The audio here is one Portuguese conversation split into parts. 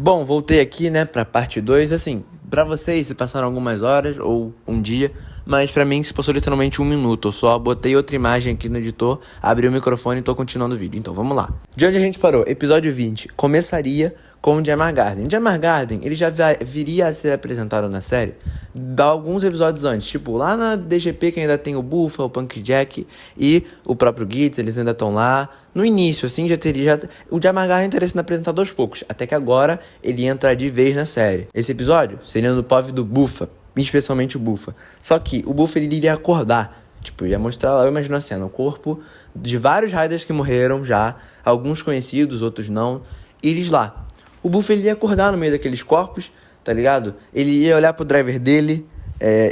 Bom, voltei aqui, né, pra parte 2. Assim, pra vocês se passaram algumas horas ou um dia, mas pra mim se passou literalmente um minuto. Eu só botei outra imagem aqui no editor, abri o microfone e tô continuando o vídeo. Então, vamos lá. De onde a gente parou? Episódio 20. Começaria com o Jamar Garden. O Jamar Garden, ele já viria a ser apresentado na série alguns episódios antes. Tipo, lá na DGP que ainda tem o Buffa, o Punk Jack e o próprio Gitz, eles ainda estão lá. No início, assim, o Jamar Garden teria sido apresentado aos poucos. Até que agora ele entra de vez na série. Esse episódio seria no POV do Buffa, especialmente o Buffa. Só que o Buffa, ele iria acordar. Tipo, ia mostrar lá, eu imagino a cena, o corpo de vários Riders que morreram já, alguns conhecidos, outros não, eles lá. O Buffa, ele ia acordar no meio daqueles corpos, tá ligado? Ele ia olhar pro driver dele,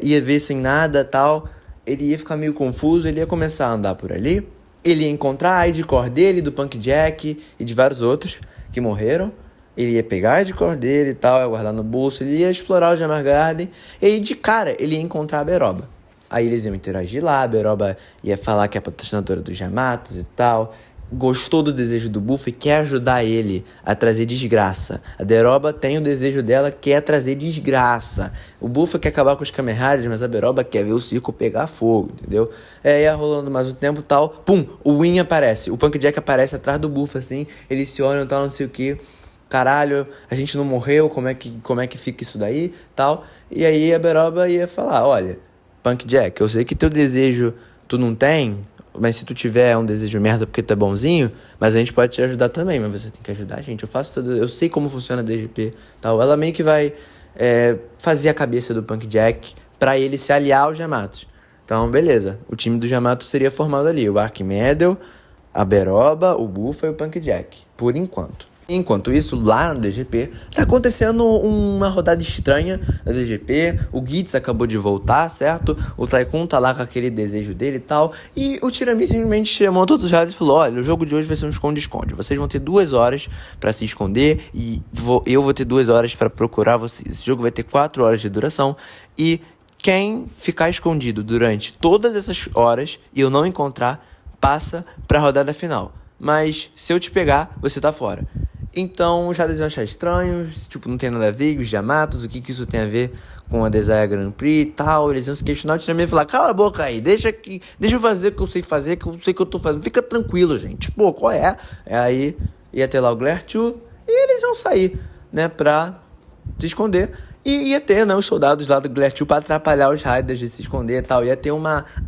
ia ver sem nada, tal. Ele ia ficar meio confuso, ele ia começar a andar por ali. Ele ia encontrar a ID Core dele, do Punk Jack e de vários outros que morreram. Ele ia pegar a ID Core dele e tal, ia guardar no bolso. Ele ia explorar o Jamar Garden. E aí, de cara, ele ia encontrar a Beroba. Aí eles iam interagir lá, a Beroba ia falar que é patrocinadora dos Yamatos e tal. Gostou do desejo do Buffa e quer ajudar ele a trazer desgraça. A Beroba tem o desejo dela, quer trazer desgraça. O Buffa quer acabar com os Kamen Riders, mas a Beroba quer ver o circo pegar fogo, entendeu? Ia rolando mais um tempo e tal. Pum, o Win aparece. O Punk Jack aparece atrás do Buffa, assim. Eles se olham e tal, não sei o que. Caralho, a gente não morreu, como é que fica isso daí, tal. E aí a Beroba ia falar, olha, Punk Jack, eu sei que teu desejo tu não tem, mas se tu tiver um desejo merda porque tu é bonzinho, mas a gente pode te ajudar também, mas você tem que ajudar a gente. Eu sei como funciona a DGP, tal. Ela meio que vai fazer a cabeça do Punk Jack pra ele se aliar aos Yamatos. Então, beleza. O time do Yamato seria formado ali. O Arquimedes, a Beroba, o Buffa e o Punk Jack. Por enquanto. Enquanto isso, lá na DGP, tá acontecendo uma rodada estranha da DGP. O Gitz acabou de voltar, certo? O Tycoon tá lá com aquele desejo dele e tal. E o Tirami simplesmente chamou todos os Riders e falou, olha, o jogo de hoje vai ser um esconde-esconde. Vocês vão ter 2 horas pra se esconder e eu vou ter 2 horas pra procurar vocês. Esse jogo vai ter 4 horas de duração e quem ficar escondido durante todas essas horas e eu não encontrar, passa pra rodada final. Mas se eu te pegar, você tá fora. Então os Riders iam achar estranhos, tipo, não tem nada a ver, os Yamatos, o que isso tem a ver com a Desire Grand Prix e tal. Eles iam se questionar, o Tirami ia falar, cala a boca aí, deixa eu fazer o que eu sei fazer, que eu sei que eu tô fazendo, fica tranquilo, gente, pô, qual é? Aí ia ter lá o Glare 2 e eles iam sair, né, pra se esconder. E ia ter, né, os soldados lá do Glare 2 pra atrapalhar os Riders de se esconder e tal. Ia ter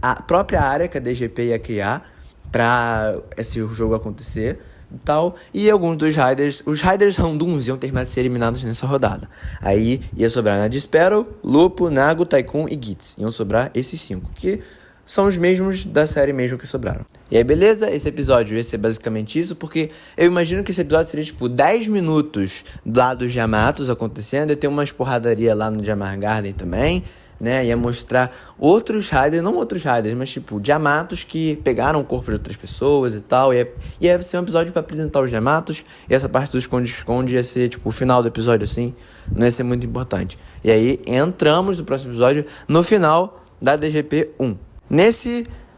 a própria área que a DGP ia criar pra esse jogo acontecer e tal, e alguns dos Riders, os Riders Randoms iam terminar de ser eliminados nessa rodada. Aí ia sobrar Nad Sparrow, Lupo, Nago, Tycoon e Gitz. Iam sobrar esses 5, que são os mesmos da série mesmo que sobraram. E aí, beleza? Esse episódio ia ser basicamente isso, porque eu imagino que esse episódio seria, tipo, 10 minutos lá dos Yamatos acontecendo, ia ter umas porradaria lá no Jamar Garden também, né, ia mostrar outros Riders, não outros Riders, mas tipo, Yamatos que pegaram o corpo de outras pessoas e tal, ia ser um episódio pra apresentar os Yamatos, e essa parte do esconde-esconde ia ser tipo o final do episódio, assim, não ia ser muito importante. E aí, entramos no próximo episódio, no final da DGP 1.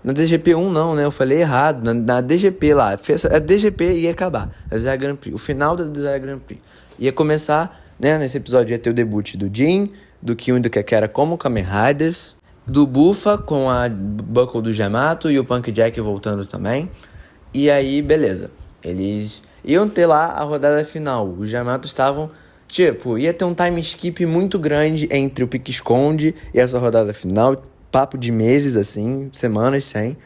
Na DGP 1 não, né, eu falei errado, na DGP lá, a DGP ia acabar, a Desire Grand Prix, o final da Desire Grand Prix. Ia começar, né, nesse episódio ia ter o debut do Jin, do Kyun e do Kekera como Kamen Riders, do Buffa com a Buckle do Yamato e o Punk Jack voltando também. E aí, beleza. Eles iam ter lá a rodada final. Os Yamatos estavam, tipo, ia ter um time skip muito grande entre o pique-esconde e essa rodada final. Papo de meses, assim, semanas sem.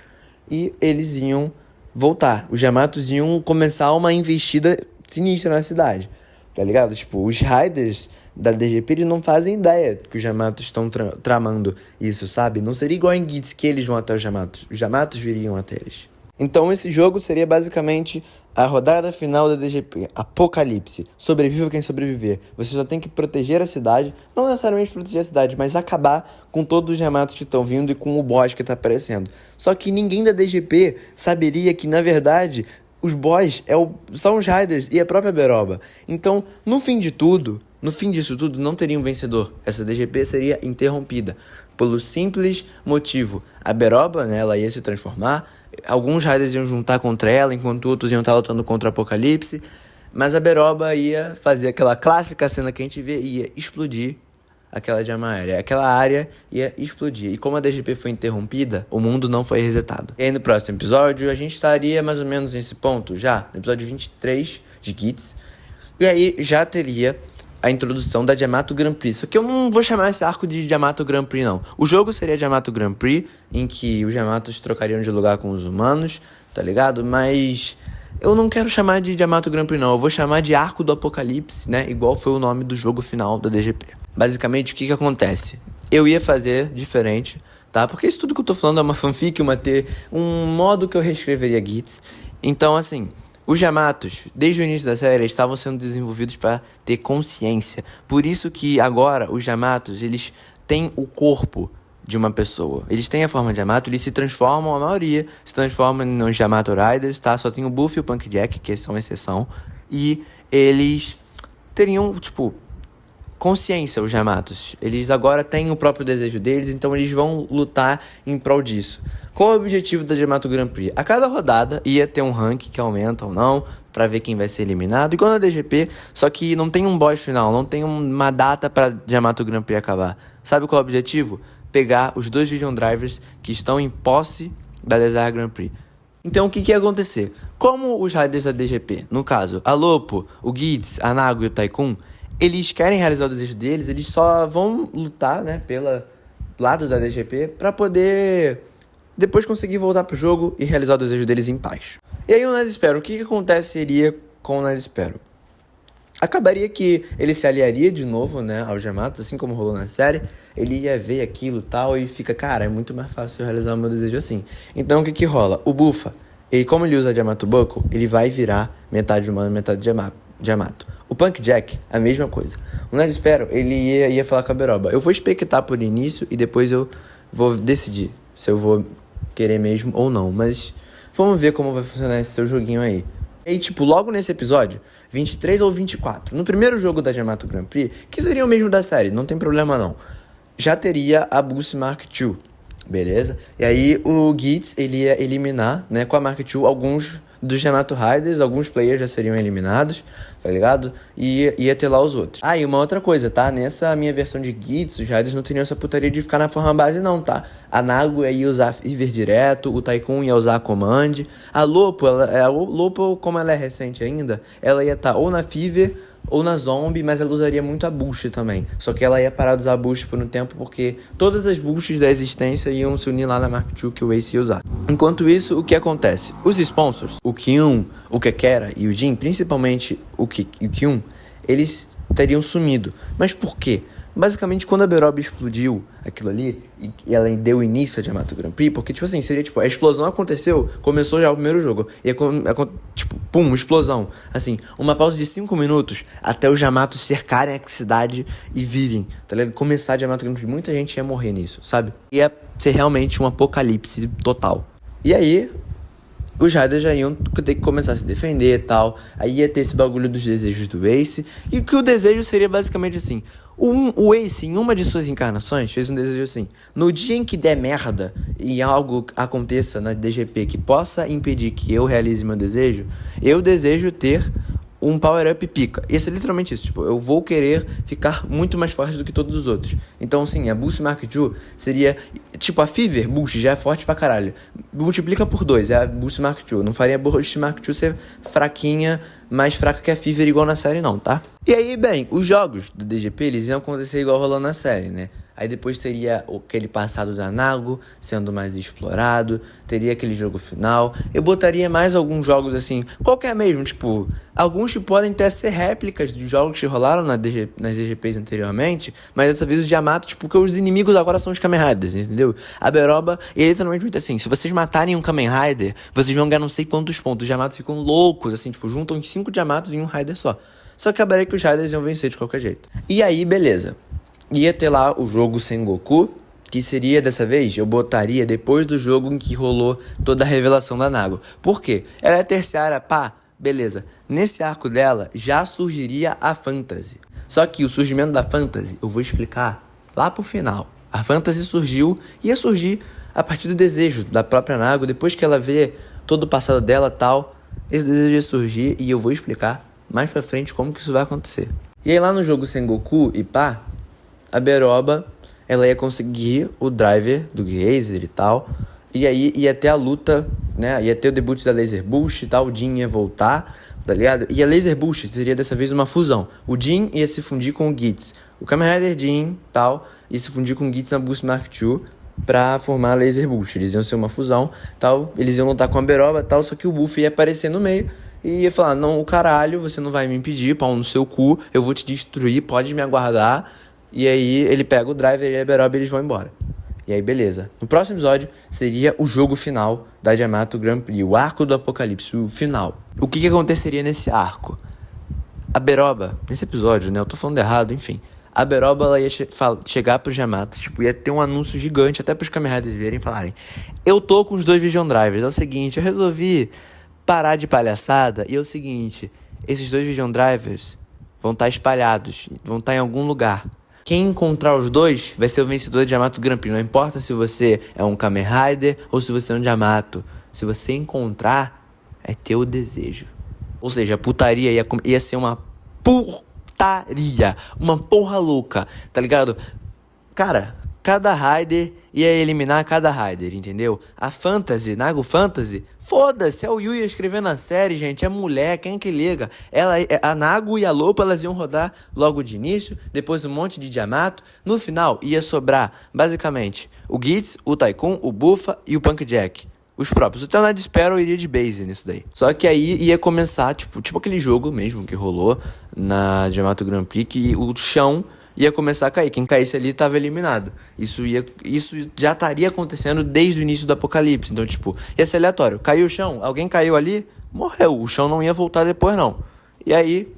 E eles iam voltar. Os Yamatos iam começar uma investida sinistra na cidade. Tá ligado? Tipo, os Riders da DGP, eles não fazem ideia que os Yamatos estão tramando isso, sabe? Não seria igual em Gitz que eles vão até os Yamatos viriam até eles. Então esse jogo seria basicamente a rodada final da DGP, Apocalipse, sobreviva quem sobreviver. Você só tem que proteger a cidade, não necessariamente proteger a cidade, mas acabar com todos os Yamatos que estão vindo e com o boss que está aparecendo. Só que ninguém da DGP saberia que, na verdade, os boss são os Riders e a própria Beroba. Então, no fim disso tudo, não teria um vencedor. Essa DGP seria interrompida. Pelo simples motivo, a Beroba, né, ela ia se transformar, alguns Riders iam juntar contra ela, enquanto outros iam estar lutando contra o Apocalipse, Mas a Beroba ia fazer aquela clássica cena que a gente vê, ia explodir aquela Jama aérea. Aquela área ia explodir. E como a DGP foi interrompida, o mundo não foi resetado. E aí no próximo episódio, a gente estaria mais ou menos nesse ponto, já no episódio 23 de Gitz. E aí já teria a introdução da Yamato Grand Prix. Só que eu não vou chamar esse arco de Yamato Grand Prix, não. O jogo seria Yamato Grand Prix, em que os Yamatos trocariam de lugar com os humanos, tá ligado? Mas eu não quero chamar de Yamato Grand Prix, não. Eu vou chamar de Arco do Apocalipse, né? Igual foi o nome do jogo final da DGP. Basicamente, o que acontece? Eu ia fazer diferente, tá? Porque isso tudo que eu tô falando é uma fanfic, um modo que eu reescreveria Gitz. Então, assim, os Yamatos, desde o início da série, estavam sendo desenvolvidos para ter consciência. Por isso que agora os Yamatos, eles têm o corpo de uma pessoa. Eles têm a forma de Yamato, eles se transformam, a maioria se transforma nos Yamato Riders, tá? Só tem o Buff e o Punk Jack, que são exceção. E eles teriam, tipo, consciência, os Yamatos. Eles agora têm o próprio desejo deles, então eles vão lutar em prol disso. Qual é o objetivo da Yamato Grand Prix? A cada rodada ia ter um rank que aumenta ou não, pra ver quem vai ser eliminado. Igual na DGP, só que não tem um boss final, não tem uma data pra Yamato Grand Prix acabar. Sabe qual é o objetivo? Pegar os 2 Vision Drivers que estão em posse da Desire Grand Prix. Então o que ia acontecer? Como os Riders da DGP, no caso, a Lopo, o Gitz, a Nago e o Tycoon, eles querem realizar o desejo deles, eles só vão lutar, né, pelo lado da DGP pra poder depois conseguir voltar pro jogo e realizar o desejo deles em paz. E aí o Ned Sparrow, o que aconteceria com o Ned Sparrow? Acabaria que ele se aliaria de novo, né, aos Yamatos, assim como rolou na série. Ele ia ver aquilo e tal e fica, cara, é muito mais fácil eu realizar o meu desejo assim. Então o que rola? O Buffa, e como ele usa Yamato Buckle, ele vai virar metade humano, metade Yamato. O Punk Jack, a mesma coisa. O Ned Sparrow, ele ia falar com a Beroba. Eu vou expectar por início e depois eu vou decidir se eu vou querer mesmo ou não. Mas vamos ver como vai funcionar esse seu joguinho aí. E aí, tipo, logo nesse episódio, 23 ou 24, no primeiro jogo da Yamato Grand Prix, que seria o mesmo da série, não tem problema não, já teria a Boost Mark II, beleza? E aí o Gitz, ele ia eliminar, né, com a Mark II, alguns dos Yamato Riders, alguns players já seriam eliminados, tá ligado? E ia ter lá os outros. Ah, e uma outra coisa, tá? Nessa minha versão de Gitz, os Riders não teriam essa putaria de ficar na forma base não, tá? A Nago ia usar Fever direto, o Tycoon ia usar a Command, a Lopo, como ela é recente ainda, ela ia estar ou na Fever ou na Zombie, mas ela usaria muito a Boost também. Só que ela ia parar de usar a Boost por um tempo, porque todas as Boosts da existência iam se unir lá na Mark II que o Ace ia usar. Enquanto isso, o que acontece? Os sponsors, o Kyun, o Kekera e o Jin, principalmente o Kyun, eles teriam sumido. Mas por quê? Basicamente, quando a Beroba explodiu aquilo ali, e ela deu início a Yamato Grand Prix, porque, tipo assim, seria, tipo, a explosão aconteceu, começou já o primeiro jogo, e tipo, pum, explosão. Assim, uma pausa de 5 minutos, até os Yamatos cercarem a cidade e virem, tá ligado? Começar a Yamato Grand Prix, muita gente ia morrer nisso, sabe? Ia ser realmente um apocalipse total. E aí, os Riders já iam ter que começar a se defender e tal. Aí ia ter esse bagulho dos desejos do Ace. E que o desejo seria basicamente assim. O Ace, em uma de suas encarnações, fez um desejo assim. No dia em que der merda e algo aconteça na DGP que possa impedir que eu realize meu desejo, eu desejo ter um power-up pica. Isso é literalmente isso. Tipo, eu vou querer ficar muito mais forte do que todos os outros. Então, sim, a Boost Mark II seria... Tipo, a Fever Boost já é forte pra caralho. Multiplica por 2, é a Boost Mark II. Não faria a Boost Mark II ser fraquinha, mais fraca que a Fever igual na série não, tá? E aí, bem, os jogos do DGP, eles iam acontecer igual rolando na série, né? Aí depois teria aquele passado da Nago sendo mais explorado, teria aquele jogo final. Eu botaria mais alguns jogos assim, qualquer mesmo, tipo, alguns que podem até ser réplicas de jogos que rolaram nas DGPs anteriormente, mas dessa vez os Yamato, tipo, porque os inimigos agora são os Kamen Riders, entendeu? A Beroba, ele literalmente muito assim, se vocês matarem um Kamen Rider, vocês vão ganhar não sei quantos pontos. Os Yamatos ficam loucos, assim, tipo, juntam 5 Yamatos em um Rider só. Só que acabaria que os Riders iam vencer de qualquer jeito. E aí, beleza. Ia ter lá o jogo Sengoku, que seria, dessa vez, eu botaria depois do jogo em que rolou toda a revelação da Nago. Por quê? Ela é terciária, pá, beleza. Nesse arco dela, já surgiria a Fantasy. Só que o surgimento da Fantasy, eu vou explicar lá pro final. A Fantasy ia surgir a partir do desejo da própria Nago, depois que ela vê todo o passado dela e tal. Esse desejo ia surgir e eu vou explicar mais pra frente como que isso vai acontecer. E aí lá no jogo Sengoku e pá, a Beroba, ela ia conseguir o driver do Geyser e tal, e aí ia ter a luta, né, ia ter o debut da Laser Boost e tal, o Jin ia voltar, tá ligado? E a Laser Boost seria dessa vez uma fusão. O Jin ia se fundir com o Gits. O Kamen Rider Jin, tal, ia se fundir com o Gits na Boost Mark II pra formar a Laser Boost. Eles iam ser uma fusão, tal, eles iam lutar com a Beroba, tal, só que o Buff ia aparecer no meio e ia falar, não, o caralho, você não vai me impedir, pau no seu cu, eu vou te destruir, pode me aguardar. E aí ele pega o driver e a Beroba e eles vão embora. E aí, beleza. No próximo episódio, seria o jogo final da Yamato Grand Prix, o arco do apocalipse, o final. O que aconteceria nesse arco? A Beroba, nesse episódio, né, eu tô falando errado, enfim. A Beroba, ela ia chegar pro Yamato, tipo, ia ter um anúncio gigante, até pros Kamen Riders verem e falarem, eu tô com os 2 Vision Drivers, é o seguinte, eu resolvi parar de palhaçada, e é o seguinte, esses 2 Vision Drivers vão estar espalhados, vão estar em algum lugar. Quem encontrar os 2 vai ser o vencedor de Yamato Grand Prix. Não importa se você é um Kamen Rider ou se você é um Yamato. Se você encontrar, é teu desejo. Ou seja, a putaria ia ser uma putaria. Uma porra louca, tá ligado? Cara, cada Rider ia eliminar cada Rider, entendeu? A Fantasy, Nago Fantasy, foda-se, é o Yuya escrevendo a série, gente, é mulher, quem que liga? A Nago e a Lopa, elas iam rodar logo de início, depois um monte de Yamato, no final ia sobrar, basicamente, o Gits, o Tycoon, o Buffa e o Punk Jack. Os próprios. O Tornado Sparrow iria de base nisso daí. Só que aí ia começar, tipo aquele jogo mesmo que rolou na Yamato Grand Prix, que o chão ia começar a cair. Quem caísse ali estava eliminado. Isso já estaria acontecendo desde o início do apocalipse. Então, tipo, ia ser aleatório. Caiu o chão, alguém caiu ali, morreu. O chão não ia voltar depois, não. E aí,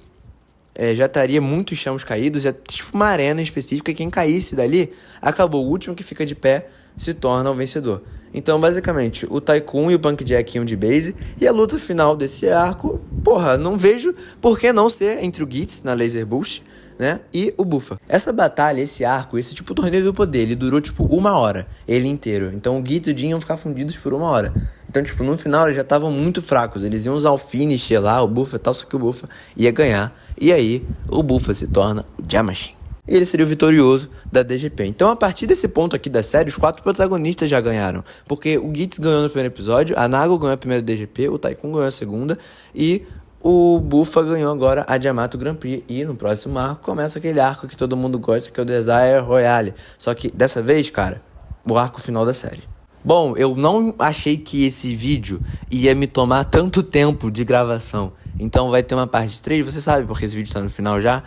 já estaria muitos chãos caídos. É tipo uma arena específica. Quem caísse dali, acabou. O último que fica de pé se torna o vencedor. Então, basicamente, o Tycoon e o Punk Jack iam de base. E a luta final desse arco, porra, não vejo por que não ser entre o Gits na Laser Boost, né, e o Buffa. Essa batalha, esse arco, esse tipo torneio do poder, ele durou tipo 1 hora, ele inteiro. Então o Gits e o Jin iam ficar fundidos por 1 hora. Então, tipo, no final eles já estavam muito fracos. Eles iam usar o finisher lá, o Buffa e tal, só que o Buffa ia ganhar. E aí, o Buffa se torna o Jamashin. E ele seria o vitorioso da DGP. Então, a partir desse ponto aqui da série, os 4 protagonistas já ganharam. Porque o Gits ganhou no primeiro episódio, a Nago ganhou a primeira DGP, o Tycoon ganhou a segunda e o Buffa ganhou agora a Yamato Grand Prix. E no próximo arco começa aquele arco que todo mundo gosta, que é o Desire Royale. Só que dessa vez, cara, o arco final da série. Bom, eu não achei que esse vídeo ia me tomar tanto tempo de gravação. Então vai ter uma parte 3, você sabe porque esse vídeo tá no final já.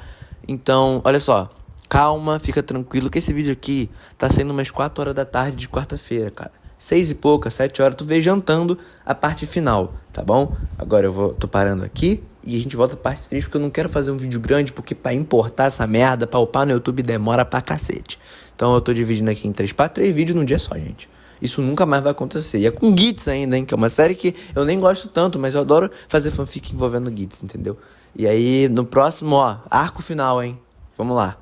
Então, olha só, calma, fica tranquilo que esse vídeo aqui tá saindo umas 4 horas da tarde de quarta-feira, cara. 6 e pouca, 7 horas, tu vê jantando a parte final, tá bom? Agora tô parando aqui e a gente volta pra parte 3 porque eu não quero fazer um vídeo grande, porque pra importar essa merda, pra upar no YouTube demora pra cacete. Então eu tô dividindo aqui em 3 vídeos num dia só, gente. Isso nunca mais vai acontecer. E é com Gits ainda, hein? Que é uma série que eu nem gosto tanto, mas eu adoro fazer fanfic envolvendo Gits, entendeu? E aí, no próximo, ó, arco final, hein? Vamos lá.